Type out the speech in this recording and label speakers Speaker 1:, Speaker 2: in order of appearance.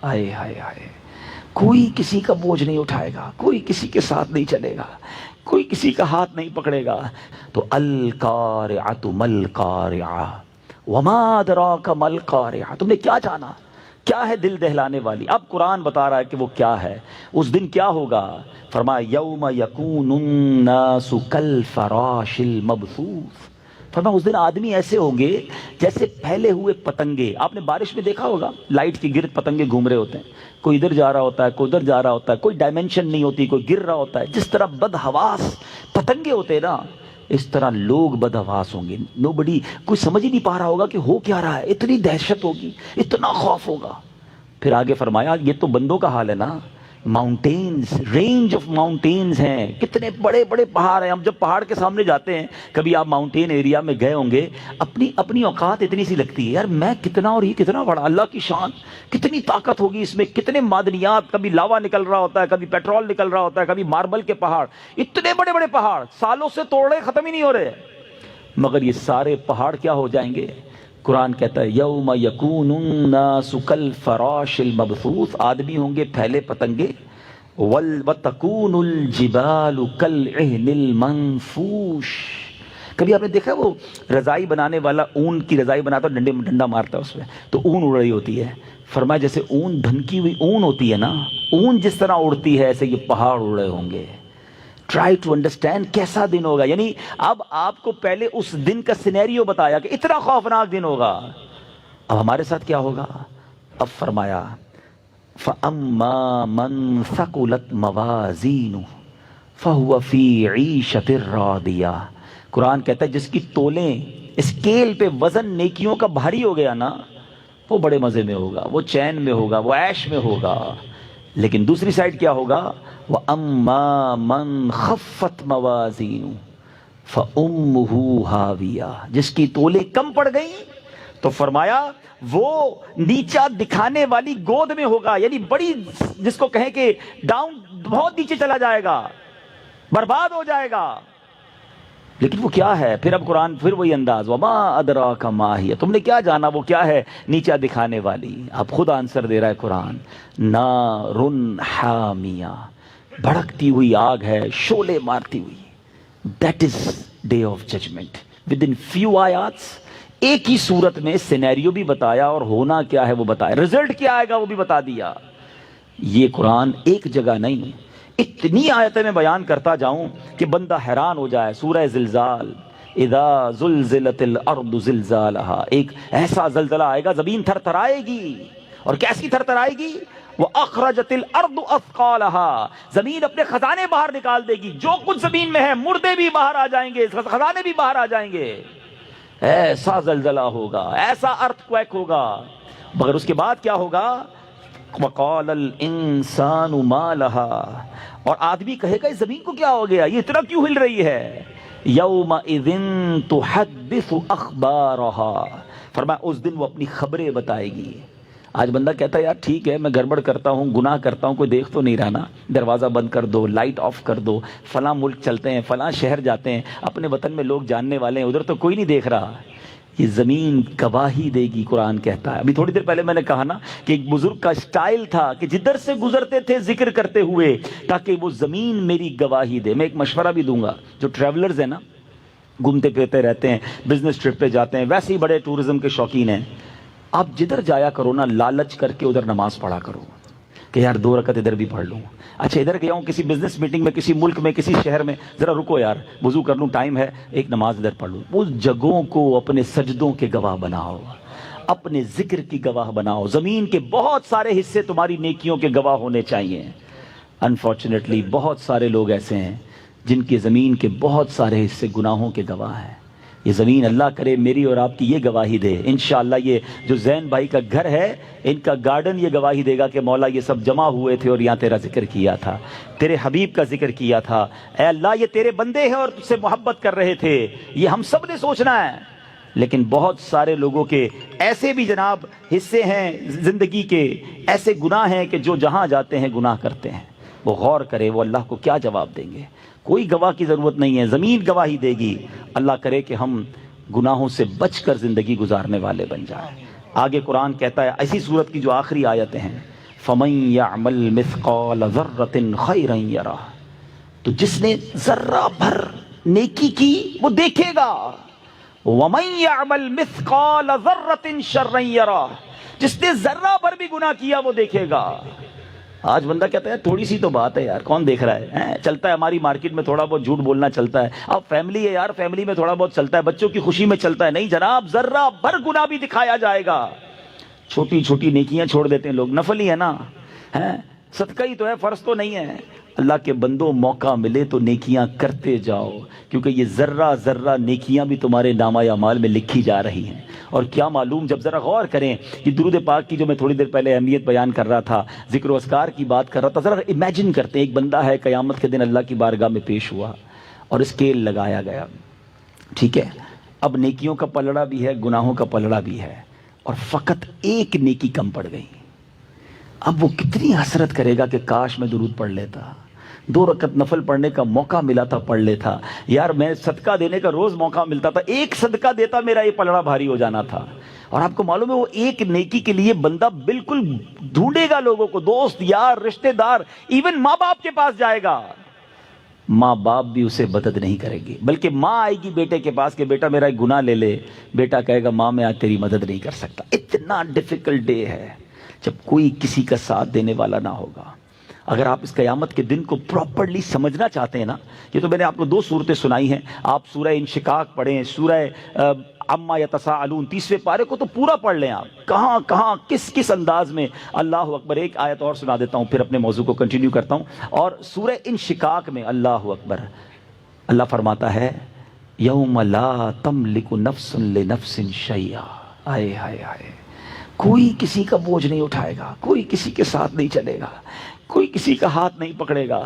Speaker 1: ہائے ہائے ہائے، کوئی کسی کا بوجھ نہیں اٹھائے گا، کوئی کسی کے ساتھ نہیں چلے گا، کوئی کسی کا ہاتھ نہیں پکڑے گا. تو القارعۃ مل قارعہ وما ادراک مل قارعہ، تم نے کیا جانا کیا ہے دل دہلانے والی. اب قرآن بتا رہا ہے کہ وہ کیا ہے، اس دن کیا ہوگا. فرمایا یوم یکون الناس کالفراش المبثوث، فرمایا اس دن آدمی ایسے ہوں گے جیسے پھیلے ہوئے پتنگے. آپ نے بارش میں دیکھا ہوگا لائٹ کے گرد پتنگے گھوم رہے ہوتے ہیں، کوئی ادھر جا رہا ہوتا ہے، کوئی ادھر جا رہا ہوتا ہے، کوئی ڈائمنشن نہیں ہوتی، کوئی گر رہا ہوتا ہے. جس طرح بدحواس پتنگے ہوتے ہیں نا، اس طرح لوگ بدحواس ہوں گے. نوبڈی، کوئی سمجھ ہی نہیں پا رہا ہوگا کہ ہو کیا رہا ہے. اتنی دہشت ہوگی، اتنا خوف ہوگا. پھر آگے فرمایا یہ تو بندوں کا حال ہے نا. ماؤنٹینز، رینج آف ماؤنٹینز ہیں، کتنے بڑے بڑے پہاڑ ہیں. ہم جب پہاڑ کے سامنے جاتے ہیں، کبھی آپ ماؤنٹین ایریا میں گئے ہوں گے، اپنی اوقات اتنی سی لگتی ہے، یار میں کتنا اور یہ کتنا بڑا. اللہ کی شان، کتنی طاقت ہوگی اس میں، کتنے معدنیات، کبھی لاوا نکل رہا ہوتا ہے، کبھی پیٹرول نکل رہا ہوتا ہے، کبھی ماربل کے پہاڑ. اتنے بڑے بڑے پہاڑ سالوں سے توڑے ختم ہی نہیں ہو رہے، مگر یہ سارے پہاڑ کیا ہو جائیں گے. قرآن کہتا ہے یوم یکون الناس کالفراش المبثوث، آدمی ہوں گے پھیلے پتنگے. وتکون الجبال کالعہن المنفوش. کبھی آپ نے دیکھا وہ رضائی بنانے والا اون کی رضائی بناتا ہے، ڈنڈا مارتا ہے اس میں تو اون اڑ رہی ہوتی ہے. فرمایا جیسے اون دھنکی ہوئی اون ہوتی ہے نا، اون جس طرح اڑتی ہے ایسے یہ پہاڑ اڑ رہے ہوں گے. ٹرائی ٹو انڈرسٹینڈ کیسا دن ہوگا. یعنی اب آپ کو پہلے اس دن کا سینیریو بتایا کہ اتنا خوفناک دن ہوگا. اب ہمارے ساتھ کیا ہوگا. اب فرمایا فَأَمَّا مَنْ ثَقُلَتْ مَوَازِينُهُ فَهُوَ فِي عِيشَةٍ رَاضِيَةٍ. قرآن کہتا ہے جس کی تولیں اسکیل پہ وزن نیکیوں کا بھاری ہو گیا نا، وہ بڑے مزے میں ہوگا، وہ چین میں ہوگا، وہ عیش میں ہوگا. لیکن دوسری سائڈ کیا ہوگا. وَأَمَّا مَنْ خَفَّتْ مَوَازِينُهُ فَأُمُّهُ هَاوِيَةٌ. جس کی تولیں کم پڑ گئیں تو فرمایا وہ نیچا دکھانے والی گود میں ہوگا. یعنی بڑی، جس کو کہیں کہ ڈاؤن، بہت نیچے چلا جائے گا، برباد ہو جائے گا. لیکن وہ کیا ہے. پھر اب قرآن پھر وہی انداز وما ادراک ما ہی، تم نے کیا جانا وہ کیا ہے نیچا دکھانے والی. اب خود آنسر دے رہا ہے قرآن. نار حامیہ، بھڑکتی ہوئی آگ ہے، شعلے مارتی ہوئی. That is day of judgement. Within few آیاتس ایک ہی صورت میں سینیریو بھی بتایا اور ہونا کیا ہے وہ بتایا، رزلٹ کیا آئے گا وہ بھی بتا دیا. یہ قرآن ایک جگہ نہیں، اتنی آیتیں میں بیان کرتا جاؤں کہ بندہ حیران ہو جائے. سورہ زلزال، اذا زلزلت الارض زلزالها، ایک ایسا زلزلہ آئے گا زمین تھر تھرائے گی. اور کیسی تھر تھرائے گی. وَأَخْرَجَتِ الْأَرْضُ أَثْقَالَهَا، زمین اپنے خزانے باہر نکال دے گی. جو کچھ زمین میں ہے، مردے بھی باہر آ جائیں گے، خزانے بھی باہر آ جائیں گے. ایسا زلزلہ ہوگا، ایسا ارتھ کویک ہوگا. مگر اس کے بعد کیا ہوگا. وَقَالَ الْإِنسَانُ مَا لَهَا، اور آدمی کہے گا اس زمین کو کیا ہو گیا، یہ اتنا کیوں ہل رہی ہے. يَوْمَئِذٍ تُحَدِّثُ أَخْبَارَهَا، فرمایا اس دن وہ اپنی خبریں بتائے گی. آج بندہ کہتا ہے یار ٹھیک ہے میں گڑبڑ کرتا ہوں، گناہ کرتا ہوں، کوئی دیکھ تو نہیں رہا نا، دروازہ بند کر دو، لائٹ آف کر دو، فلاں ملک چلتے ہیں، فلاں شہر جاتے ہیں، اپنے وطن میں لوگ جاننے والے ہیں، ادھر تو کوئی نہیں دیکھ رہا. یہ زمین گواہی دے گی. قرآن کہتا ہے، ابھی تھوڑی دیر پہلے میں نے کہا نا کہ ایک بزرگ کا سٹائل تھا کہ جدھر سے گزرتے تھے ذکر کرتے ہوئے تاکہ وہ زمین میری گواہی دے. میں ایک مشورہ بھی دوں گا، جو ٹریولرز ہیں نا، گھومتے پھرتے رہتے ہیں، بزنس ٹرپ پہ جاتے ہیں، ویسے ہی بڑے ٹورزم کے شوقین ہیں، آپ جدھر جایا کرو نا لالچ کر کے ادھر نماز پڑھا کرو کہ یار 2 رکعت ادھر بھی پڑھ لوں. اچھا ادھر گیا ہوں کسی بزنس میٹنگ میں، کسی ملک میں، کسی شہر میں، ذرا رکو یار وضو کر لوں، ٹائم ہے، ایک نماز ادھر پڑھ لوں. اس جگہوں کو اپنے سجدوں کے گواہ بناؤ، اپنے ذکر کی گواہ بناؤ. زمین کے بہت سارے حصے تمہاری نیکیوں کے گواہ ہونے چاہیے. انفارچونیٹلی بہت سارے لوگ ایسے ہیں جن کے زمین کے بہت سارے حصے گناہوں کے گواہ ہیں. یہ زمین اللہ کرے میری اور آپ کی یہ گواہی دے. انشاءاللہ یہ جو زین بھائی کا گھر ہے، ان کا گارڈن یہ گواہی دے گا کہ مولا یہ سب جمع ہوئے تھے اور یہاں تیرا ذکر کیا تھا، تیرے حبیب کا ذکر کیا تھا. اے اللہ یہ تیرے بندے ہیں اور تجھ سے محبت کر رہے تھے. یہ ہم سب نے سوچنا ہے. لیکن بہت سارے لوگوں کے ایسے بھی جناب حصے ہیں زندگی کے، ایسے گناہ ہیں کہ جو جہاں جاتے ہیں گناہ کرتے ہیں. وہ غور کرے وہ اللہ کو کیا جواب دیں گے. کوئی گواہ کی ضرورت نہیں ہے، زمین گواہی دے گی. اللہ کرے کہ ہم گناہوں سے بچ کر زندگی گزارنے والے بن جائیں. آگے قرآن کہتا ہے ایسی صورت کی جو آخری آیتیں ہیں، فمن یعمل مثقال ذرۃ خیرا یرہ، تو جس نے ذرہ بھر نیکی کی وہ دیکھے گا، ومن یعمل مثقال ذرۃ شرا یرہ، جس نے ذرہ بھر بھی گناہ کیا وہ دیکھے گا۔ آج بندہ کہتا ہے تھوڑی سی تو بات ہے یار، کون دیکھ رہا ہے، چلتا ہے ہماری مارکیٹ میں تھوڑا بہت جھوٹ بولنا چلتا ہے، اب فیملی ہے یار، فیملی میں تھوڑا بہت چلتا ہے، بچوں کی خوشی میں چلتا ہے، نہیں جناب، ذرہ بھر گناہ بھی دکھایا جائے گا۔ چھوٹی چھوٹی نیکیاں چھوڑ دیتے ہیں لوگ، نفل ہی ہے نا، صدقہ ہی تو ہے، فرض تو نہیں ہے۔ اللہ کے بندوں، موقع ملے تو نیکیاں کرتے جاؤ، کیونکہ یہ ذرہ ذرہ نیکیاں بھی تمہارے نامہ اعمال میں لکھی جا رہی ہیں۔ اور کیا معلوم، جب ذرا غور کریں کہ درود پاک کی جو میں تھوڑی دیر پہلے اہمیت بیان کر رہا تھا، ذکر و اذکار کی بات کر رہا تھا، ذرا امیجن کرتے ہیں ایک بندہ ہے قیامت کے دن اللہ کی بارگاہ میں پیش ہوا اور اسکیل لگایا گیا، ٹھیک ہے، اب نیکیوں کا پلڑا بھی ہے، گناہوں کا پلڑا بھی ہے، اور فقط ایک نیکی کم پڑ گئی۔ اب وہ کتنی حسرت کرے گا کہ کاش میں درود پڑھ لیتا، 2 رکعت نفل پڑھنے کا موقع ملا تھا پڑھ لیتا، یار میں صدقہ دینے کا روز موقع ملتا تھا، ایک صدقہ دیتا میرا یہ پلڑا بھاری ہو جانا تھا۔ اور آپ کو معلوم ہے وہ ایک نیکی کے لیے بندہ بالکل ڈھونڈے گا لوگوں کو، دوست یار رشتہ دار، ایون ماں باپ کے پاس جائے گا، ماں باپ بھی اسے مدد نہیں کرے گی، بلکہ ماں آئے گی بیٹے کے پاس کہ بیٹا میرا ایک گناہ لے لے، بیٹا کہے گا ماں میں آج تیری مدد نہیں کر سکتا۔ اتنا ڈیفیکلٹ ڈے ہے جب کوئی کسی کا ساتھ دینے والا نہ ہوگا۔ اگر آپ اس قیامت کے دن کو پراپرلی سمجھنا چاہتے ہیں نا، یہ تو میں نے آپ کو 2 صورتیں سنائی ہیں، آپ سورہ انشقاق پڑھیں، سورہ عما یتساءلون 30ویں پارے کو تو پورا پڑھ لیں آپ، کہاں کہاں کس کس انداز میں۔ اللہ اکبر، ایک آیت اور سنا دیتا ہوں پھر اپنے موضوع کو کنٹینیو کرتا ہوں۔ اور سورہ انشقاق میں اللہ اکبر، اللہ فرماتا ہے یوم لا تملک نفس لنفس شیئا، آئے ہائے ہائے، کوئی کسی کا بوجھ نہیں اٹھائے گا، کوئی کسی کے ساتھ نہیں چلے گا، کوئی کسی کا ہاتھ نہیں پکڑے گا۔